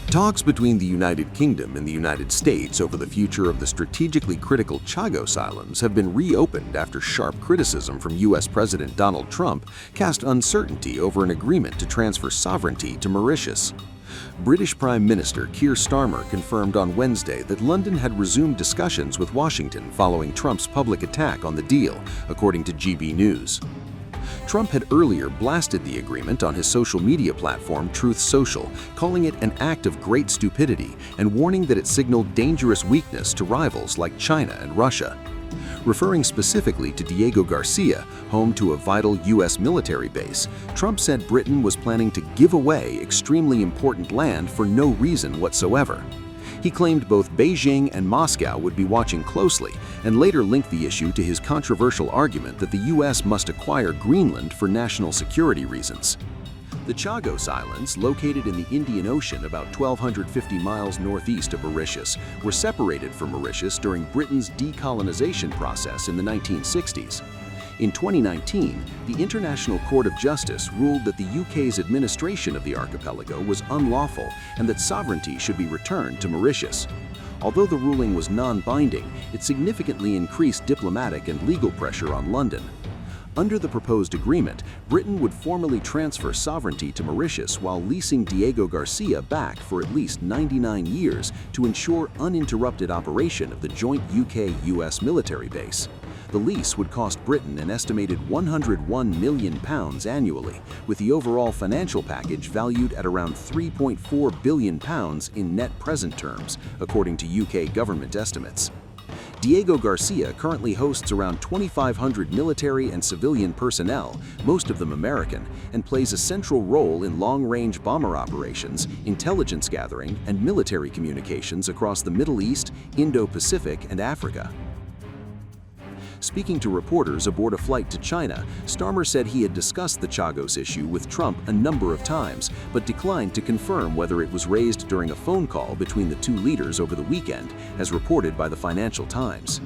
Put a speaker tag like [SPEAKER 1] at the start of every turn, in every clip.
[SPEAKER 1] Talks between the United Kingdom and the United States over the future of the strategically critical Chagos Islands have been reopened after sharp criticism from U.S. President Donald Trump cast uncertainty over an agreement to transfer sovereignty to Mauritius. British Prime Minister Keir Starmer confirmed on Wednesday that London had resumed discussions with Washington following Trump's public attack on the deal, according to GB News. Trump had earlier blasted the agreement on his social media platform Truth Social, calling it an act of great stupidity and warning that it signaled dangerous weakness to rivals like China and Russia. Referring specifically to Diego Garcia, home to a vital U.S. military base, Trump said Britain was planning to give away extremely important land for no reason whatsoever. He claimed both Beijing and Moscow would be watching closely and later linked the issue to his controversial argument that the U.S. must acquire Greenland for national security reasons. The Chagos Islands, located in the Indian Ocean about 1,250 miles northeast of Mauritius, were separated from Mauritius during Britain's decolonization process in the 1960s. In 2019, the International Court of Justice ruled that the UK's administration of the archipelago was unlawful and that sovereignty should be returned to Mauritius. Although the ruling was non-binding, it significantly increased diplomatic and legal pressure on London. Under the proposed agreement, Britain would formally transfer sovereignty to Mauritius while leasing Diego Garcia back for at least 99 years to ensure uninterrupted operation of the joint UK-US military base. The lease would cost Britain an estimated £101 million annually, with the overall financial package valued at around £3.4 billion in net present terms, according to UK government estimates. Diego Garcia currently hosts around 2,500 military and civilian personnel, most of them American, and plays a central role in long-range bomber operations, intelligence gathering, and military communications across the Middle East, Indo-Pacific, and Africa. Speaking to reporters aboard a flight to China, Starmer said he had discussed the Chagos issue with Trump a number of times, but declined to confirm whether it was raised during a phone call between the two leaders over the weekend, as reported by the Financial Times.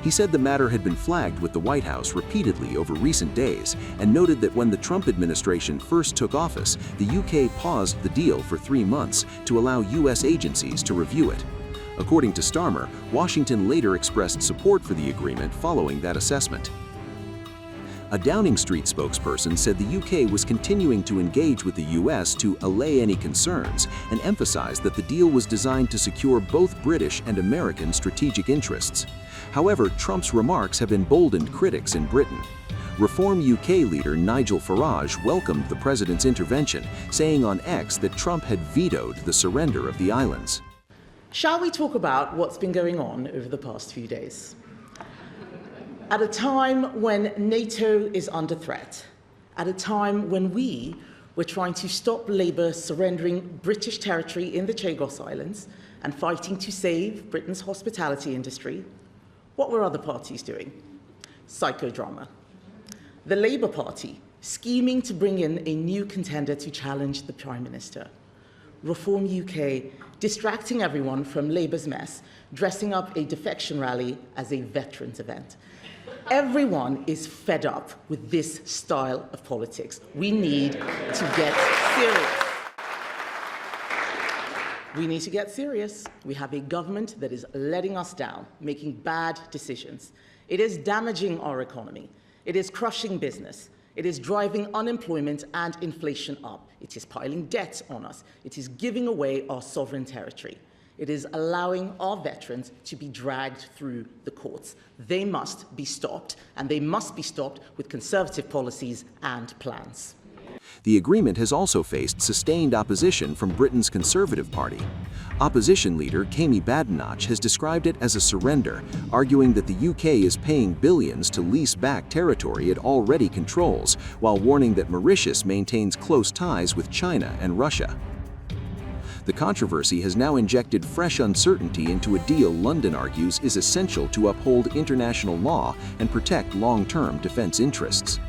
[SPEAKER 1] He said the matter had been flagged with the White House repeatedly over recent days and noted that when the Trump administration first took office, the UK paused the deal for 3 months to allow US agencies to review it. According to Starmer, Washington later expressed support for the agreement following that assessment. A Downing Street spokesperson said the UK was continuing to engage with the US to allay any concerns and emphasized that the deal was designed to secure both British and American strategic interests. However, Trump's remarks have emboldened critics in Britain. Reform UK leader Nigel Farage welcomed the president's intervention, saying on X that Trump had vetoed the surrender of the islands.
[SPEAKER 2] Shall we talk about what's been going on over the past few days? At a time when NATO is under threat, at a time when we were trying to stop Labour surrendering British territory in the Chagos Islands and fighting to save Britain's hospitality industry, what were other parties doing? Psychodrama. The Labour Party scheming to bring in a new contender to challenge the Prime Minister. Reform UK distracting everyone from Labour's mess, dressing up a defection rally as a veterans event. Everyone is fed up with this style of politics. We need to get serious. We need to get serious. We have a government that is letting us down, making bad decisions. It is damaging our economy. It is crushing business. It is driving unemployment and inflation up. It is piling debt on us. It is giving away our sovereign territory. It is allowing our veterans to be dragged through the courts. They must be stopped, and they must be stopped with conservative policies and plans.
[SPEAKER 1] The agreement has also faced sustained opposition from Britain's Conservative Party. Opposition leader Kemi Badenoch has described it as a surrender, arguing that the UK is paying billions to lease back territory it already controls, while warning that Mauritius maintains close ties with China and Russia. The controversy has now injected fresh uncertainty into a deal London argues is essential to uphold international law and protect long-term defense interests.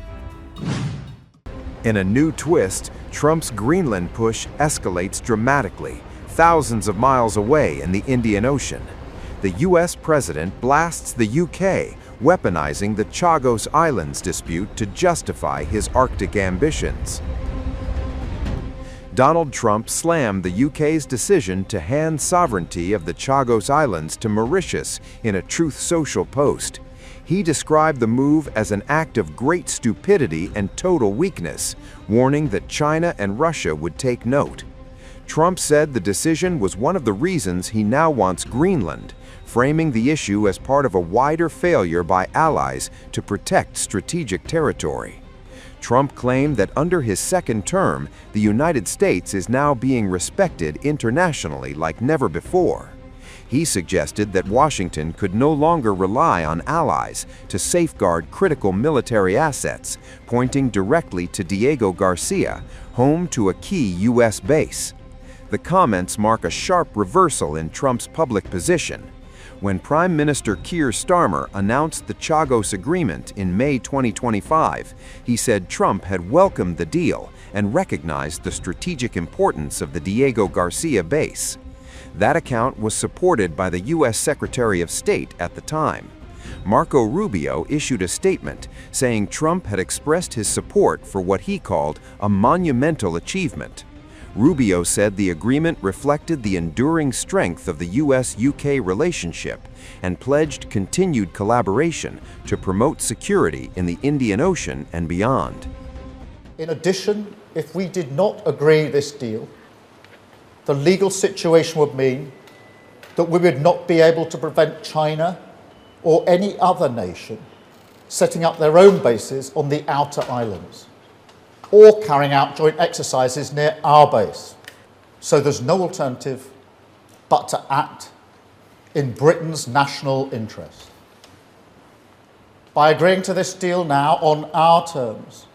[SPEAKER 3] In a new twist, Trump's Greenland push escalates dramatically, thousands of miles away in the Indian Ocean. The US president blasts the UK, weaponizing the Chagos Islands dispute to justify his Arctic ambitions. Donald Trump slammed the UK's decision to hand sovereignty of the Chagos Islands to Mauritius in a Truth Social post. He described the move as an act of great stupidity and total weakness, warning that China and Russia would take note. Trump said the decision was one of the reasons he now wants Greenland, framing the issue as part of a wider failure by allies to protect strategic territory. Trump claimed that under his second term, the United States is now being respected internationally like never before. He suggested that Washington could no longer rely on allies to safeguard critical military assets, pointing directly to Diego Garcia, home to a key U.S. base. The comments mark a sharp reversal in Trump's public position. When Prime Minister Keir Starmer announced the Chagos Agreement in May 2025, he said Trump had welcomed the deal and recognized the strategic importance of the Diego Garcia base. That account was supported by the U.S. Secretary of State at the time. Marco Rubio issued a statement saying Trump had expressed his support for what he called a monumental achievement. Rubio said the agreement reflected the enduring strength of the U.S.-UK relationship and pledged continued collaboration to promote security in the Indian Ocean and beyond.
[SPEAKER 4] In addition, if we did not agree this deal, the legal situation would mean that we would not be able to prevent China or any other nation setting up their own bases on the outer islands or carrying out joint exercises near our base. So there's no alternative but to act in Britain's national interest. By agreeing to this deal now on our terms,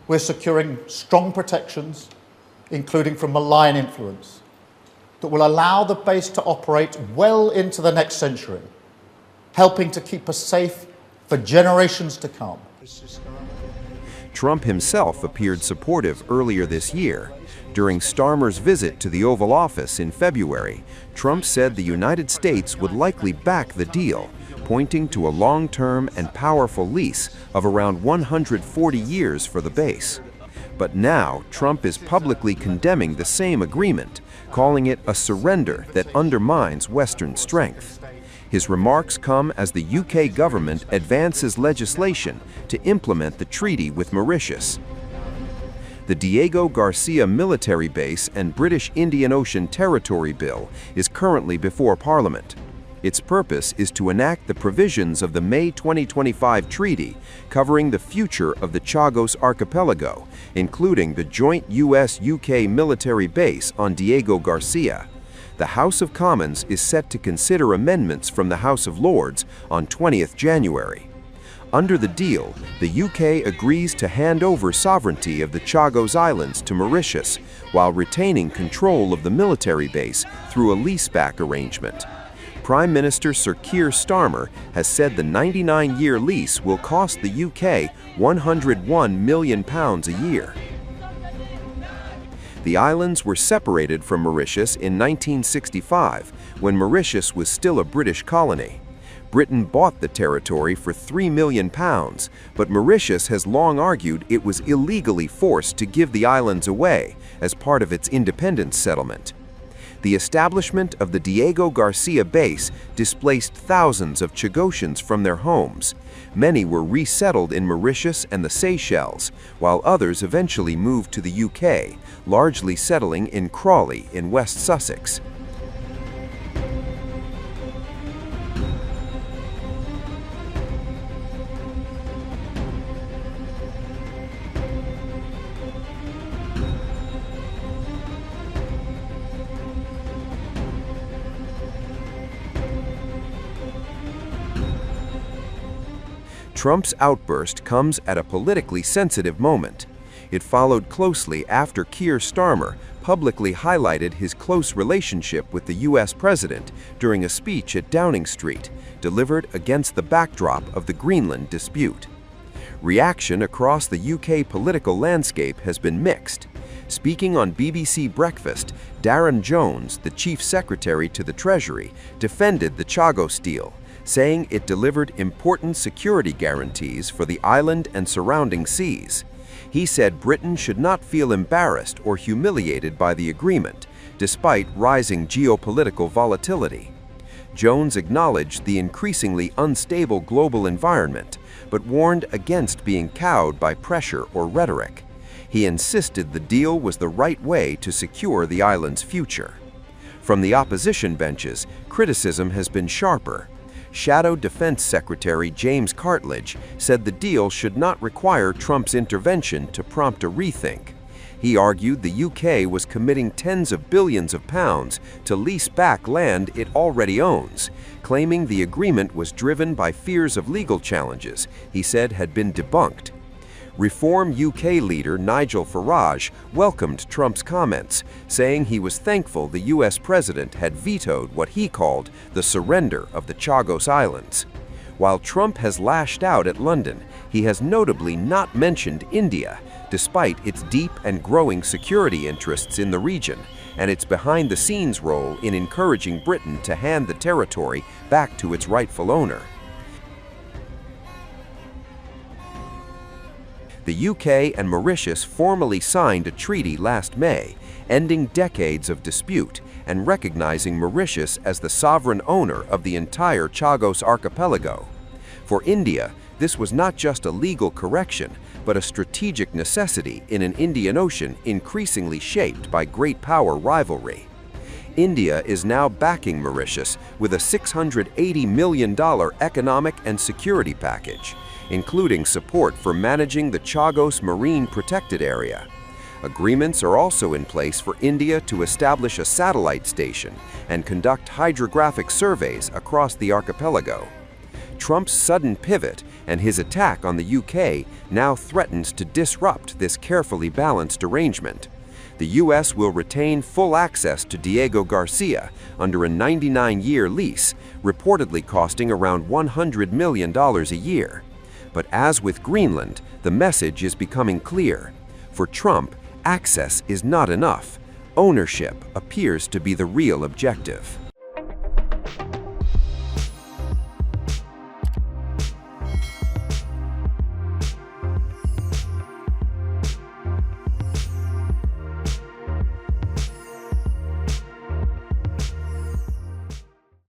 [SPEAKER 4] we're securing strong protections, including from malign influence, that will allow the base to operate well into the next century, helping to keep us safe for generations to come.
[SPEAKER 3] Trump himself appeared supportive earlier this year. During Starmer's visit to the Oval Office in February, Trump said the United States would likely back the deal, pointing to a long-term and powerful lease of around 140 years for the base. But now, Trump is publicly condemning the same agreement, calling it a surrender that undermines Western strength. His remarks come as the UK government advances legislation to implement the treaty with Mauritius. The Diego Garcia military base and British Indian Ocean Territory Bill is currently before Parliament. Its purpose is to enact the provisions of the May 2025 treaty covering the future of the Chagos archipelago, including the joint US-UK military base on Diego Garcia. The House of Commons is set to consider amendments from the House of Lords on 20th January. Under the deal, the UK agrees to hand over sovereignty of the Chagos Islands to Mauritius while retaining control of the military base through a leaseback arrangement. Prime Minister Sir Keir Starmer has said the 99-year lease will cost the UK £101 million a year. The islands were separated from Mauritius in 1965, when Mauritius was still a British colony. Britain bought the territory for £3 million, but Mauritius has long argued it was illegally forced to give the islands away as part of its independence settlement. The establishment of the Diego Garcia base displaced thousands of Chagosians from their homes. Many were resettled in Mauritius and the Seychelles, while others eventually moved to the UK, largely settling in Crawley in West Sussex. Trump's outburst comes at a politically sensitive moment. It followed closely after Keir Starmer publicly highlighted his close relationship with the U.S. president during a speech at Downing Street, delivered against the backdrop of the Greenland dispute. Reaction across the UK political landscape has been mixed. Speaking on BBC Breakfast, Darren Jones, the Chief Secretary to the Treasury, defended the Chagos deal, saying it delivered important security guarantees for the island and surrounding seas. He said Britain should not feel embarrassed or humiliated by the agreement, despite rising geopolitical volatility. Jones acknowledged the increasingly unstable global environment, but warned against being cowed by pressure or rhetoric. He insisted the deal was the right way to secure the island's future. From the opposition benches, criticism has been sharper. Shadow Defense Secretary James Cartledge said the deal should not require Trump's intervention to prompt a rethink. He argued the UK was committing tens of billions of pounds to lease back land it already owns, claiming the agreement was driven by fears of legal challenges he said had been debunked. Reform UK leader Nigel Farage welcomed Trump's comments, saying he was thankful the US president had vetoed what he called the surrender of the Chagos Islands. While Trump has lashed out at London, he has notably not mentioned India, despite its deep and growing security interests in the region and its behind-the-scenes role in encouraging Britain to hand the territory back to its rightful owner. The UK and Mauritius formally signed a treaty last May, ending decades of dispute and recognizing Mauritius as the sovereign owner of the entire Chagos archipelago. For India, this was not just a legal correction, but a strategic necessity in an Indian Ocean increasingly shaped by great power rivalry. India is now backing Mauritius with a $680 million economic and security package, including support for managing the Chagos Marine Protected Area. Agreements are also in place for India to establish a satellite station and conduct hydrographic surveys across the archipelago. Trump's sudden pivot and his attack on the UK now threatens to disrupt this carefully balanced arrangement. The US will retain full access to Diego Garcia under a 99-year lease, reportedly costing around $100 million a year. But as with Greenland, the message is becoming clear. For Trump, access is not enough. Ownership appears to be the real objective.